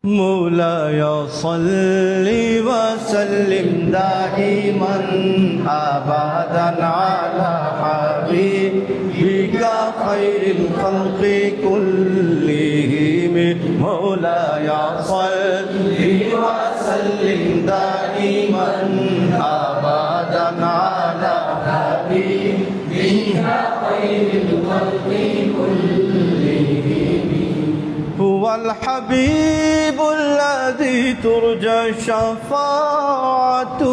مولاي صل وسلم دائما أبدا على حبيبك خير الخلق كلهم مولاي صل وسلم دائما أبدا على حبيبك خير الخلق كلهم هو الحبيب الذي ترجى شفاعته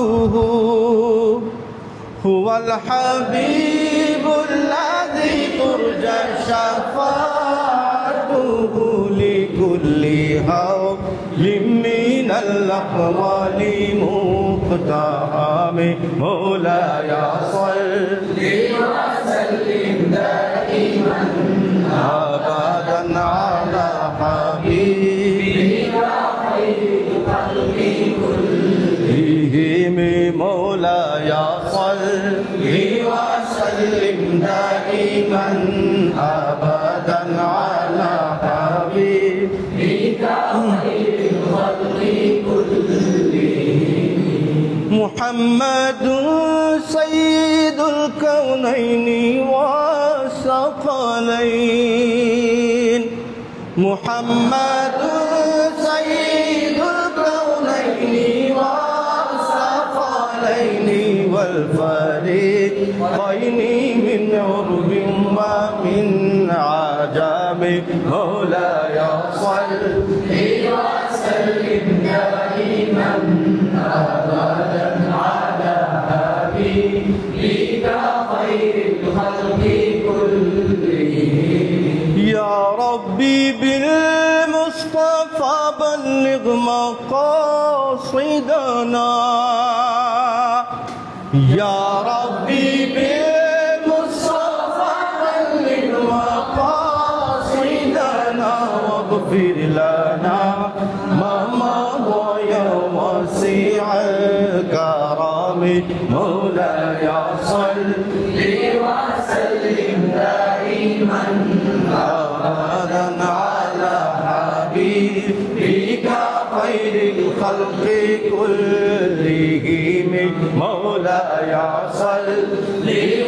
هو الحبيب الذي ترجى شفاعته لكل هول من الأقوال مقتحم مولاي صل وسلم دائما أبدا على حبيبك خير الخلق كلهم مولاي صل وسلم دائما أبدا على حبيبك خير الخلق كلهم محمد سيد الكونين والثقلين محمد سيد الكونين والثقلين والفريقين من عرب ومن عجم مولاي صل وسلم دائما أبدا على حبيبك خير الخلق كلهم يا ربي بالمصطفى بلغ مقاصدنا يا ربي بالمصطفى بلغ مقاصدنا واغفر لنا ما مضى يا واسع الكرم مولاي صل وسلم دائما أبدا على حبيبك خير الخلق كلهم مولاي صل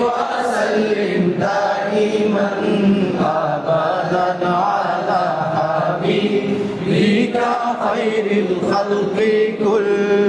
وسلم دائما أبدا على حبيبك خير الخلق كلهم